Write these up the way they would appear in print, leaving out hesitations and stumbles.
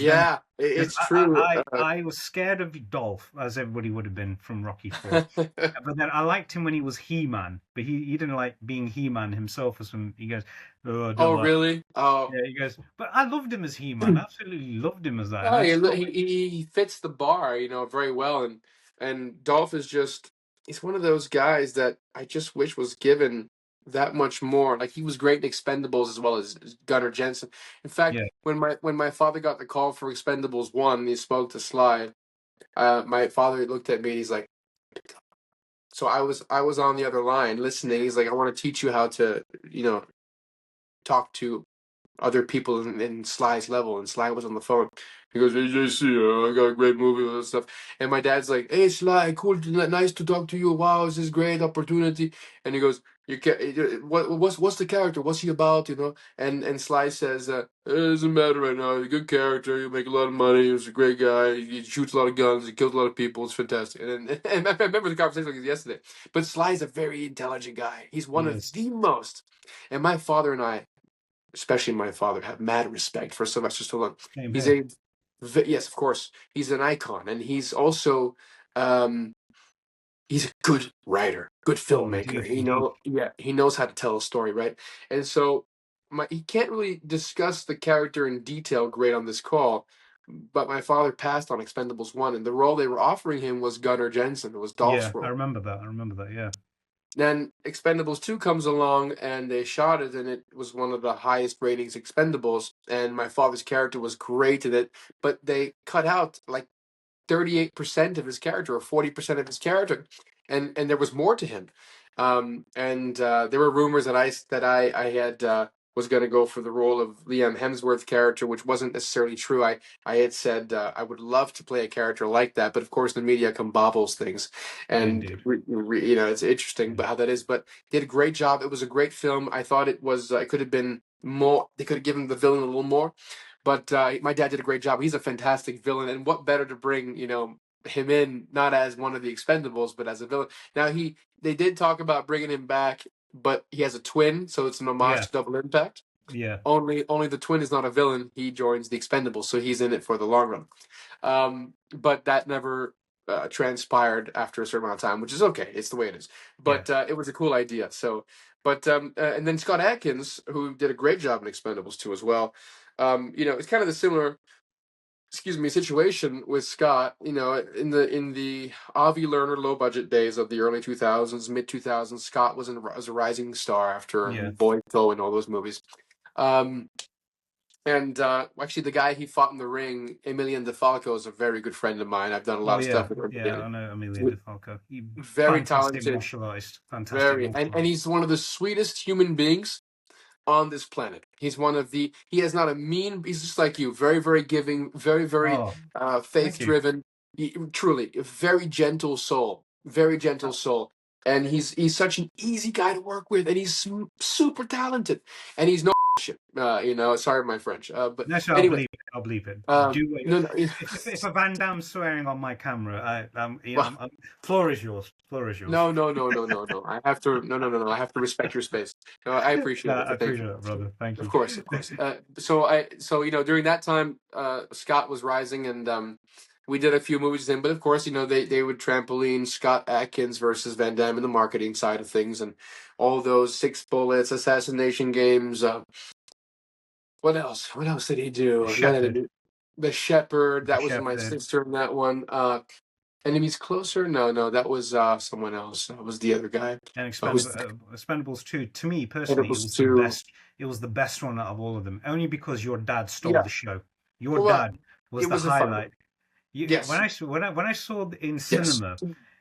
Yeah, Because it's true. I was scared of Dolph, as everybody would have been from Rocky 4. But then I liked him when he was He-Man, but he didn't like being He-Man himself or some. He goes, "Oh, I don't Oh, like." really? Oh, Yeah, he goes, but I loved him as He-Man. Absolutely loved him as that, and oh, I still. he fits the bar, very well, and Dolph is just he's one of those guys that I just wish was given that much more. Like he was great in Expendables as well as Gunnar Jensen. In fact, Yeah, when my father got the call for Expendables 1, and he spoke to Sly. My father looked at me and he's like, so I was on the other line listening. He's like, I want to teach you how to talk to other people in Sly's level, and Sly was on the phone. He goes, "Hey JC, I got a great movie and stuff." And my dad's like, "Hey Sly, cool, nice to talk to you. Wow, this is great opportunity." And he goes, "You can what's the character? What's he about? And Sly says, "It doesn't matter right now. He's a good character. He'll make a lot of money. He's a great guy. He shoots a lot of guns. He kills a lot of people. It's fantastic." And I remember the conversation like this yesterday. But Sly's a very intelligent guy. He's one he of is. the most. And my father and I, especially my father, have mad respect for Sylvester Stallone. Same He's here. a yes, of course, he's an icon, and he's also um, he's a good writer, good Oh, filmmaker. indeed, indeed. Yeah, he knows how to tell a story, right? And so he can't really discuss the character in detail great on this call. But my father passed on Expendables 1, and the role they were offering him was Gunnar Jensen. It was Yeah, Dolph's I role. remember that. I remember that. Yeah, Then Expendables 2 comes along and they shot it, and it was one of the highest ratings Expendables. And my father's character was great in it, but they cut out like 38% of his character or 40% of his character, and there was more to him. And there were rumors that I had was going to go for the role of Liam Hemsworth character, which wasn't necessarily true. I had said I would love to play a character like that, but of course the media combobbles things, and indeed. it's interesting Yeah. how that is. But did a great job. It was a great film. I thought it could have been more. They could have given the villain a little more. But my dad did a great job. He's a fantastic villain, and what better to bring him in not as one of the Expendables, but as a villain. Now they did talk about bringing him back, but he has a twin, so it's an homage Yeah, to Double Impact. yeah, Only the twin is not a villain. He joins the Expendables, so he's in it for the long run. But that never transpired after a certain amount of time, which is okay. It's the way it is. yeah. But it was a cool idea. So, but and then Scott Adkins, who did a great job in Expendables 2 as well. It's kind of the similar, excuse me, situation with Scott. In the Avi Lerner low budget days of the early 2000s, mid 2000s, Scott was a rising star after Yeah. Boy Go and all those movies. Um, and actually, the guy he fought in the ring, Emilian DeFalco, is a very good friend of mine. I've done a Oh lot of yeah, stuff with yeah. him. I know Amelia DeFalco. He Very fantastic talented, martial artist. Fantastic very, martial and artist. he's one of the sweetest human beings on this planet. He has not a mean, he's just like you, very, very giving, very, very Oh, faith thank you. driven. Truly, a very gentle soul, very gentle soul. And he's such an easy guy to work with, and he's super talented, and he's no shit. Sorry my French, but No, sure, I'll anyway, believe it. I'll believe it. Do no, no, if a Van Damme swearing on my camera, well, floor is yours. Floor is yours. no, no, no, no, no, no. I have to, no, no, no, no. I have to respect your space. No, I No, appreciate it, I but thank you. appreciate that, brother. Thank Of you. course, of course. During that time, Scott was rising, and we did a few movies with him. But of course, they would trampoline Scott Adkins versus Van Damme in the marketing side of things, and all those Six Bullets, Assassination Games. What else? What else did he The do? Shepherd. The Shepherd. The That was my Shepherd. sister in that one. Enemies Closer. No, no, that was someone else. That was the other guy. And Who's Expendables 2, to me and it personally, it was was the too. best. It was the best one out of all of them. Only because your dad stole Yeah. the show. Your Well, dad it was the was a fun one. highlight. When Yes. I saw it in Yes. cinema,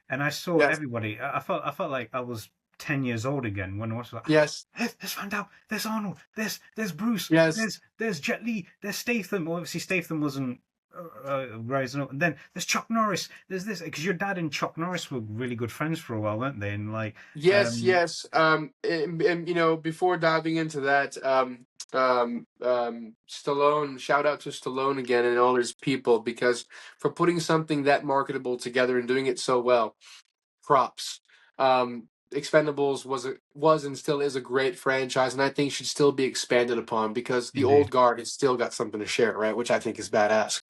and I saw Yes. everybody, I felt like I was 10 years old again when I was like, Yes. there's Van Damme, there's Arnold, there's Bruce, Yes. there's Jet Li, there's Statham. Well, obviously Statham wasn't rising up, and then there's Chuck Norris. There's this because your dad and Chuck Norris were really good friends for a while, weren't they? And like, Yes, um, yes. And before diving into that, Stallone, shout out to Stallone again and all his people, because for putting something that marketable together and doing it so well, props. Expendables was and still is a great franchise, and I think should still be expanded upon because the old Indeed. guard has still got something to share, right? Which I think is badass.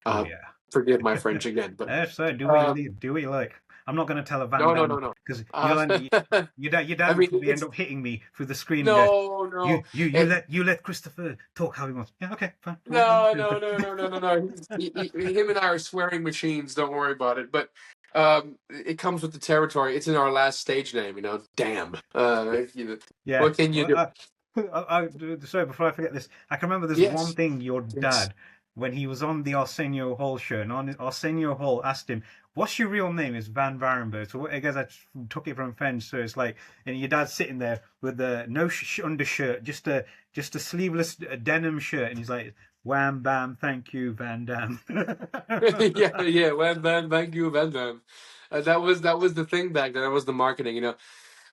Oh Uh, yeah. Forgive my French again, but So do what you um, need. Do what you like. I'm not going to tell a Van no, no, no, Damme no. because you'll end. Your I dad will mean, probably end it's up hitting me through the screen and goes, no, "You, no. you, you It, let you let Christopher talk how he wants." Yeah, okay, fine. All No, no, right. no, no, no, no, no. Him and I are swearing machines. Don't worry about it. But it comes with the territory. It's in our last stage name. Damn. Yeah. What can you Well, do? sorry, before I forget this, I can remember there's one Yes. thing your Yes. dad, when he was on the Arsenio Hall show, and on Arsenio Hall asked him, "What's your real name?" It's Van Varenberg. So I guess I took it from French. So it's like, and your dad's sitting there with no undershirt, just a sleeveless denim shirt, and he's like, "Wham bam, thank you, Van Damme." Yeah, yeah. Van Van, thank you, Van Van. That was the thing back then. That was the marketing.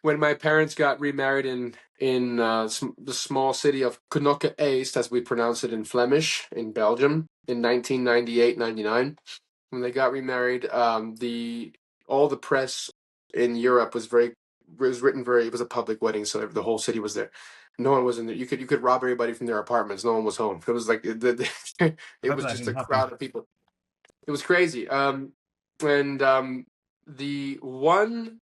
When my parents got remarried in the small city of Knokke East, as we pronounce it in Flemish, in Belgium, in 1998, 99. When they got remarried, the all the press in Europe was written very. It was a public wedding, so the whole city was there. No one was in there. You could rob everybody from their apartments. No one was home. It was like I it hope was that just a didn't happen. crowd of people. It was crazy. And the one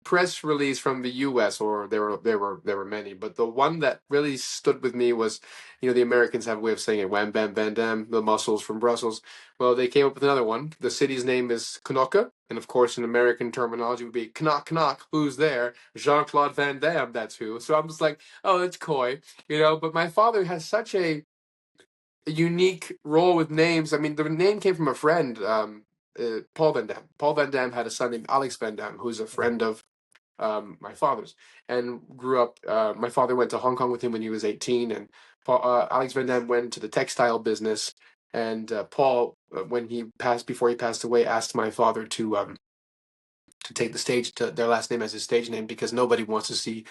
press release from the U.S., or there were many, but the one that really stood with me was, the Americans have a way of saying it, Wham Bam Van Dam, the muscles from Brussels. Well, they came up with another one. The city's name is Knokke, and of course, in American terminology, would be knock knock. Who's there? Jean-Claude Van Damme. That's who. So I'm just like, oh, it's coy, But my father has such a unique role with names. I mean, the name came from a friend. Paul Van Damme. Paul Van Damme had a son named Alex Van Damme, who's a Yeah. friend of my father's, and grew up. My father went to Hong Kong with him when he was 18, and Alex Van Damme went to the textile business. And Paul, before he passed away, asked my father to take the stage to their last name as his stage name because nobody wants to see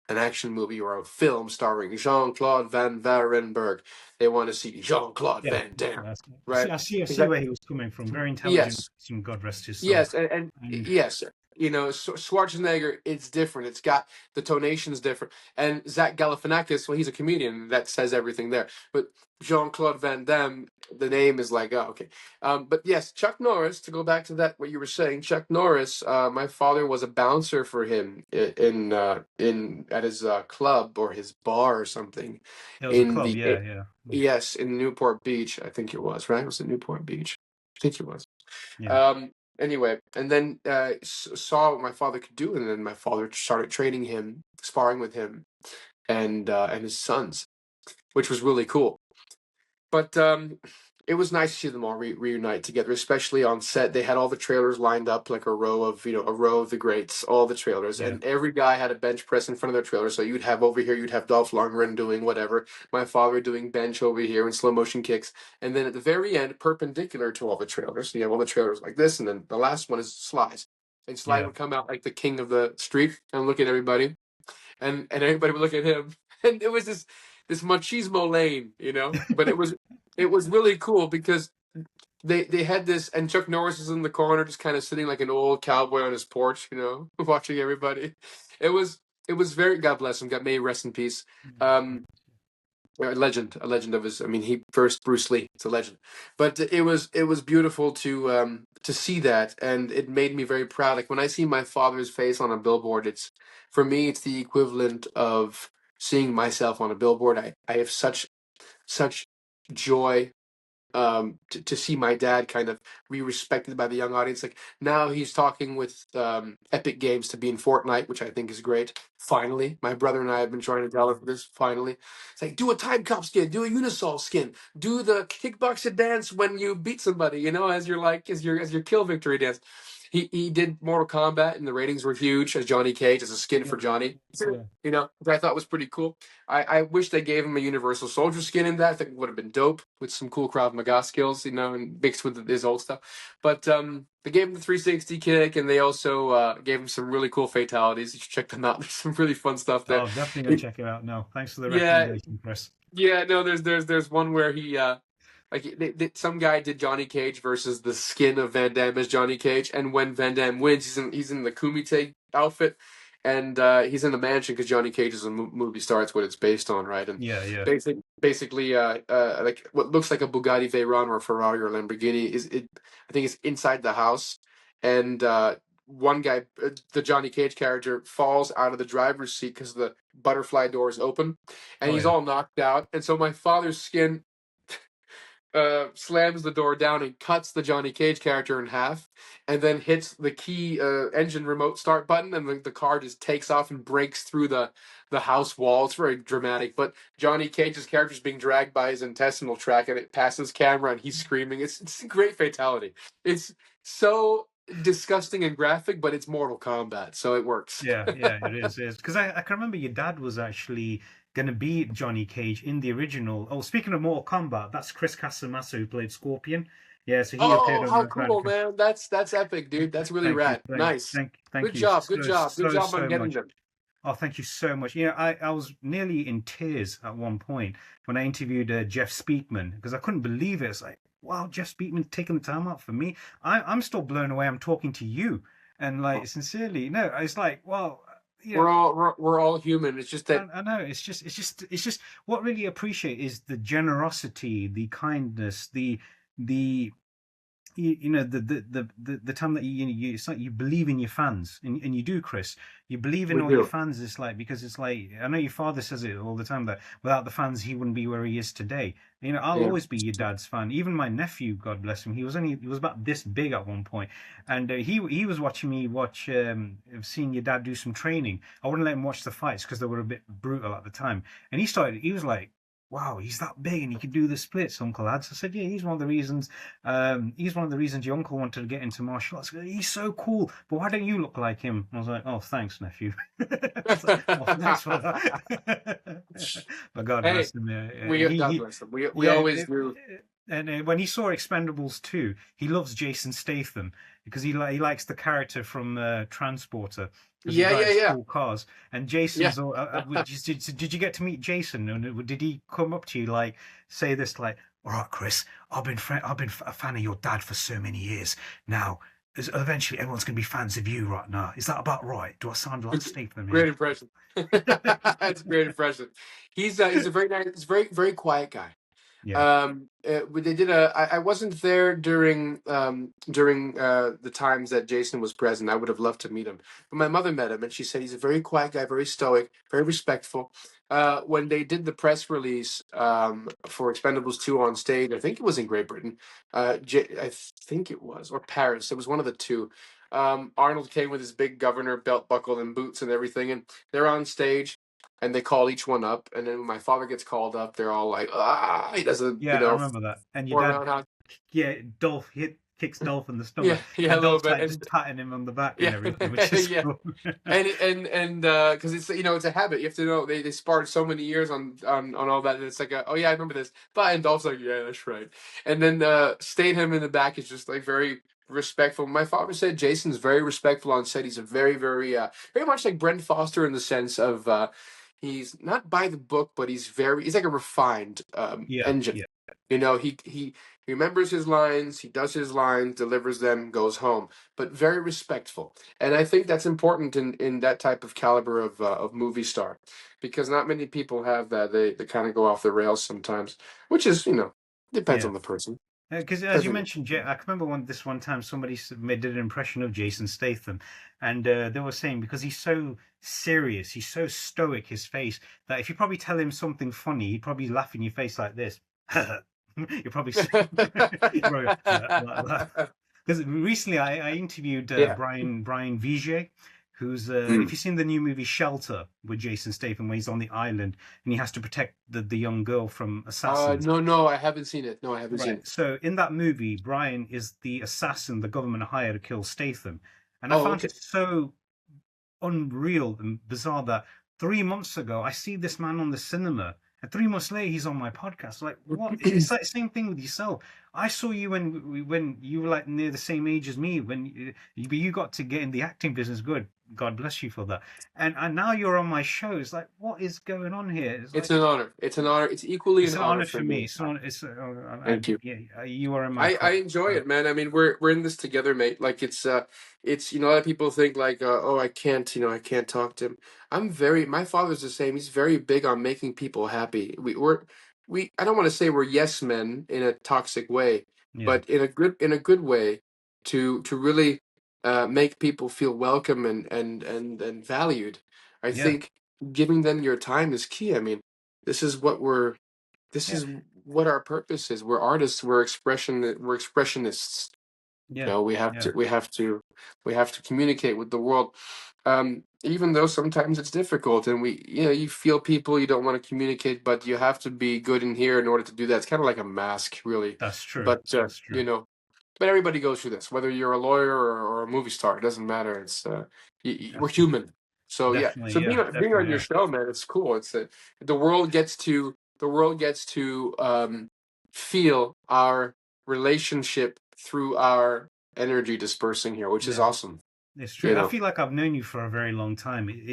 an action movie or a film starring Jean-Claude Van Varenberg. They want to see Jean-Claude Yeah. Van Damme, Yeah. right? I see Because where he was coming from. Very intelligent, yes, God rest his soul. yes, and And yes, Schwarzenegger, it's different. It's got the tonation's different. And Zach Galifianakis, well, he's a comedian that says everything there. But Jean-Claude Van Damme, the name is like, oh, okay. But yes, Chuck Norris. To go back to that, what you were saying, Chuck Norris. My father was a bouncer for him in at his club or his bar or something it was a in club. the Yeah, yeah, yes, in Newport Beach. I think it was right. It was in Newport Beach. I think it was. yeah. Um, anyway, and then saw what my father could do, and then my father started training him, sparring with him, and his sons, which was really cool. But it was nice to see them all reunite together, especially on set. They had all the trailers lined up like a row of the greats, all the trailers, Yeah. and every guy had a bench press in front of their trailer. So you'd have Dolph Lundgren doing whatever, my father doing bench over here and slow motion kicks, and then at the very end, perpendicular to all the trailers, you have all the trailers like this, and then the last one is Slides, and Slide Yeah. would come out like the king of the street and look at everybody, and everybody would look at him, and it was this machismo lane, But it was really cool because they had this, and Chuck Norris is in the corner, just kind of sitting like an old cowboy on his porch, watching everybody. It was very, God bless him. God may he rest in peace. Um, a legend of his. I mean, he first Bruce Lee. It's a legend, but it was beautiful to see that, and it made me very proud. Like when I see my father's face on a billboard, for me it's the equivalent of seeing myself on a billboard. I have such joy to see my dad kind of be respected by the young audience. Like now he's talking with Epic Games to be in Fortnite, which I think is great. Finally, my brother and I have been trying to tell him for this. Finally, it's like do a time cop skin, do a Unisol skin, do the kickboxer dance when you beat somebody. As your kill victory dance. He did Mortal Kombat and the ratings were huge as Johnny Cage as a skin Yeah. for Johnny. Yeah. Which I thought was pretty cool. I wish they gave him a Universal Soldier skin in that. I think it would have been dope with some cool Krav Maga skills, and mixed with his old stuff. But they gave him the 360 kick, and they also gave him some really cool fatalities. You should check them out. There's some really fun stuff there. Oh, definitely gonna check it out now. Thanks for the Yeah, recommendation, Chris. yeah. No, there's one where he some guy did Johnny Cage versus the skin of Van Damme as Johnny Cage, and when Van Damme wins, he's in the Kumite outfit, and he's in a mansion because Johnny Cage's movie star. It's what it's based on, right? And Yeah, yeah. basically, like what looks like a Bugatti Veyron or a Ferrari or Lamborghini is it. I think it's inside the house, and one guy, the Johnny Cage character, falls out of the driver's seat because the butterfly door is open, and Oh he's yeah. all knocked out. And so my father's skin slams the door down and cuts the Johnny Cage character in half, and then hits the key engine remote start button, and the car just takes off and breaks through the house wall. It's very dramatic, but Johnny Cage's character is being dragged by his intestinal tract, and it passes camera, and he's screaming. It's a great fatality. It's so disgusting and graphic, but it's Mortal Kombat, so it works. Yeah, yeah, it is. It is. Because I can remember your dad was actually going to be Johnny Cage in the original. Oh, speaking of Mortal Kombat, that's Chris Casamassa who played Scorpion. Yeah, so he appeared Oh, on how that. cool, man! That's epic, dude. That's really Thank you, rad. Nice. thank Good you job. Good so, job. Good so, job on so getting much. them. Oh, thank you so much. You know, I was nearly in tears at one point when I interviewed Jeff Speakman because I couldn't believe it. It's like, wow, Jeff Speakman taking the time out for me. I'm still blown away. I'm talking to you, and like sincerely, no, it's like, well, you know, We're all human. It's just that I know it's just what I really appreciate is the generosity, the kindness, the you know the time that you it's like you believe in your fans, and you do, Chris. You believe in we all your do. fans. It's like because it's like I know your father says it all the time that without the fans he wouldn't be where he is today. You know, I'll Yeah. always be your dad's fan. Even my nephew, God bless him, he was about this big at one point, and he was watching me watch seeing your dad do some training. I wouldn't let him watch the fights because they were a bit brutal at the time, and he was like, wow, he's that big and he can do the splits, Uncle Ads. I said, yeah, he's one of the reasons. He's one of the reasons your uncle wanted to get into martial arts. He's so cool, but why don't you look like him? I was like, oh, thanks, nephew. I was like, oh, thanks for that. But God Hey, bless him. we God bless them. We Yeah, always do. and when he saw Expendables 2, he loves Jason Statham because he likes the character from Transporter because he Yeah, yeah, drives yeah, cool cars. And yeah. Jason's did you get to meet Jason? And did he come up to you like say this like, all right, Chris, I've been a fan of your dad for so many years. Now, eventually everyone's going to be fans of you right now. Is that about right? Do I sound like Statham Great here? impression. That's a great impression. He's a very nice, he's a very quiet guy. Yeah. They did a. I wasn't there during the times that Jason was present. I would have loved to meet him, but my mother met him, and she said he's a very quiet guy, very stoic, very respectful. When they did the press release for Expendables 2 on stage, I think it was in Great Britain. I think it was, or Paris. It was one of the two. Arnold came with his big governor belt buckle and boots and everything, and they're on stage and they call each one up, and then when my father gets called up, they're all like, ah, he does a, Yeah, I remember that. And your four dad, roundhouse. yeah, kicks Dolph in the Yeah, stomach, yeah, a and little Dolph's bit, like just and patting him on the back and yeah, everything, which is yeah, cool. and because it's it's a habit. You have to know they sparred so many years on all that, and it's like oh yeah, I remember this. But and Dolph's like yeah, that's right. And then Statham in the back is just like very respectful. My father said Jason's very respectful on set. He's a very much like Brent Foster in the sense of he's not by the book, but he's like a refined Yeah, engine. yeah, He remembers his lines, he does his lines, delivers them, goes home, but very respectful. And I think that's important in that type of caliber of movie star, because not many people have that. They kind of go off the rails sometimes, which is depends yeah. on the person. Because as Depends you on the- mentioned, I can remember this one time somebody did an impression of Jason Statham, and they were saying because he's so serious, he's so stoic, his face that if you probably tell him something funny, he'd probably laugh in your face like this. You're probably like that. Because recently I interviewed Yeah. Brian Vigier, who's if you've seen the new movie Shelter with Jason Statham, where he's on the island and he has to protect the young girl from assassins. No, I haven't seen it. No, I haven't seen Right. it. So in that movie, Brian is the assassin the government hired to kill Statham. And I Oh, found okay. it so unreal and bizarre that 3 months ago I see this man on the cinema, and 3 months later he's on my podcast. Like, what? It's like the same thing with yourself. I saw you when you were like near the same age as me. When you got to get in the acting business, good. God bless you for that. And now you're on my show. It's like, what is going on here? It's It's like an honor. It's an honor. It's equally it's an an honor honor for for me. me. It's an, it's Thank you. yeah, you are in my I pride. enjoy it, man. I mean, we're in this together, mate. Like it's a lot of people think like oh, I can't, I can't talk to him. My father's the same. He's very big on making people happy. We I don't want to say we're yes men in a toxic way, Yeah, but in a good way to really make people feel welcome and valued. I yeah, think giving them your time is key. I mean, this is what we're this yeah, is what our purpose is. We're artists. We're expressionists. yeah, yeah. We have to communicate with the world. Even though sometimes it's difficult, and you feel people you don't want to communicate, but you have to be good in here in order to do that. It's kind of like a mask, really. That's true. But That's true. but everybody goes through this, whether you're a lawyer or a movie star. It doesn't matter. It's we're Definitely, human. So yeah. definitely, So yeah, being definitely, on your yeah. show, man, it's cool. It's the world gets to feel our relationship through our energy dispersing here, which is Yeah. awesome. It's true. You I know. feel like I've known you for a very long time. Thank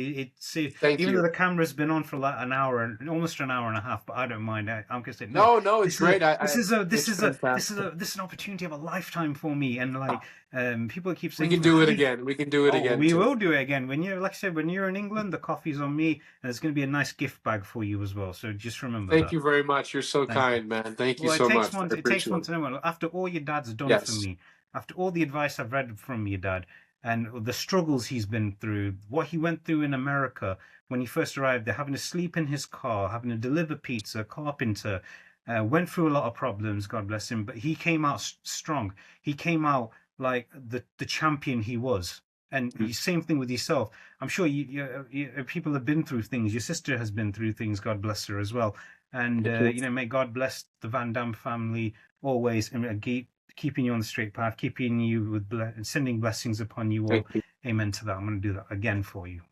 Even though you. the camera's been on for like an hour and almost an hour and a half, but I don't mind. I'm gonna say no. No, no, it's great. This It's is fantastic. this is an opportunity of a lifetime for me. And like, people keep We saying, can "Well, do how it do you?" again. We can do it Oh, again we too. will do it again when you're, like I said, when you're in England. The coffee's on me, and there's gonna be a nice gift bag for you as well. So just remember Thank that. you very much. You're so Thank you. kind, man. Thank you Well, so much. I it takes appreciate one it. to know one. After all your dad's done for Yes. me, after all the advice I've read from your dad, and the struggles he's been through, what he went through in America when he first arrived there, having to sleep in his car, having to deliver pizza, carpenter, went through a lot of problems, God bless him, but he came out strong. He came out like the champion he was. And Mm. same thing with yourself. I'm sure people have been through things. Your sister has been through things. God bless her as well. And Thank you. may God bless the Van Damme family always, and keeping you on the straight path, keeping you and sending blessings upon you Thank all. you. Amen to that. I'm going to do that again for you.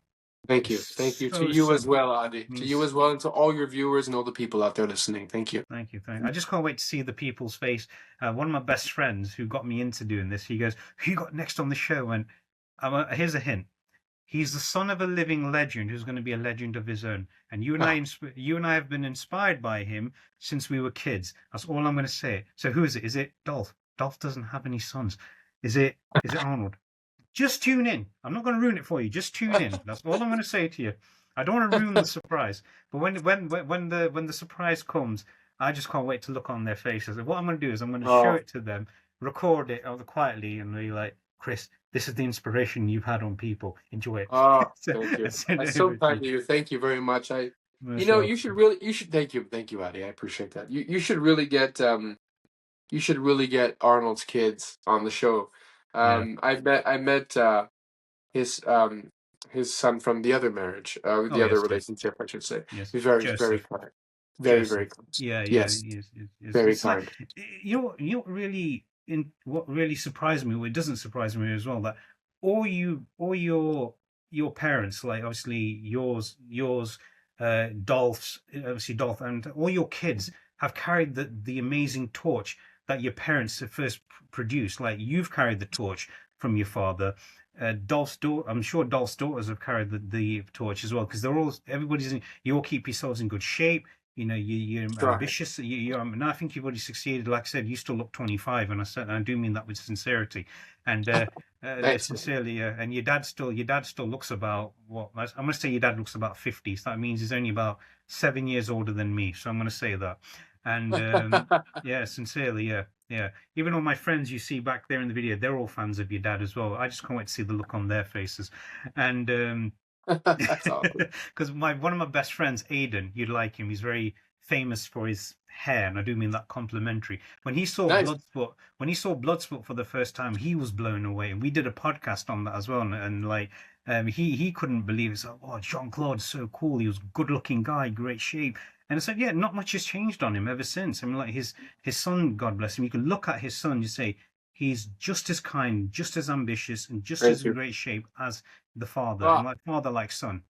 Thank you. Thank It's you to so you so as well, Adi. To you means as well, and to all your viewers and all the people out there listening. Thank you. thank you. I just can't wait to see the people's face. One of my best friends who got me into doing this, he goes, "Who you got next on the show?" And here's a hint. He's the son of a living legend who's going to be a legend of his own. And Ah, you and I have been inspired by him since we were kids. That's all I'm going to say. So who is it? Is it Dolph? Dolph doesn't have any sons. Is it Arnold? Just tune in. I'm not going to ruin it for you. Just tune in. That's all I'm going to say to you. I don't want to ruin the surprise. But when the surprise comes, I just can't wait to look on their faces. And what I'm going to do is I'm going to show oh, it to them, record it quietly, and be like, "Kris, this is the inspiration you've had on people. Enjoy it." oh, So, thank you. and send That's it so over to kind you. of you. Thank you very much. Most welcome. You should, thank you, Adi. I appreciate that. You should really get Arnold's kids on the show. Yeah. I met his son from the other marriage, Oh the other yes, yes, relationship, I should say. yes. He's very, very Joseph. kind. Very, very Joseph. close. Yeah, yeah. Yes, very It's like kind. what really what really surprised me. Well, it doesn't surprise me as well that all your parents, like obviously yours, Dolph's, obviously Dolph, and all your kids have carried the amazing torch that your parents have first produced. Like you've carried the torch from your father. Dolph's daughter, I'm sure Dolph's daughters have carried the torch as well because you all keep yourselves in good shape. You're Try. ambitious. And I think you've already succeeded. Like I said, you still look 25, and I do mean that with sincerity. And Thanks, man. sincerely, and your dad still looks about what I'm going to say. Your dad looks about 50, so that means he's only about 7 years older than me. So I'm going to say that. And yeah, sincerely, yeah, yeah. Even all my friends you see back there in the video, they're all fans of your dad as well. I just can't wait to see the look on their faces. And That's awesome. because one of my best friends, Aiden, you'd like him. He's very famous for his hair, and I do mean that complimentary. Nice. When he saw Bloodsport for the first time, he was blown away, and we did a podcast on that as well. And like, he couldn't believe it. It's like, oh, Jean-Claude, so cool. He was a good-looking guy, great shape. And I said, yeah, not much has changed on him ever since. I mean, like his son, God bless him. You can look at his son, you say he's just as kind, just as ambitious, and just as Thank in you. great shape as the father, and Ah, like father like son.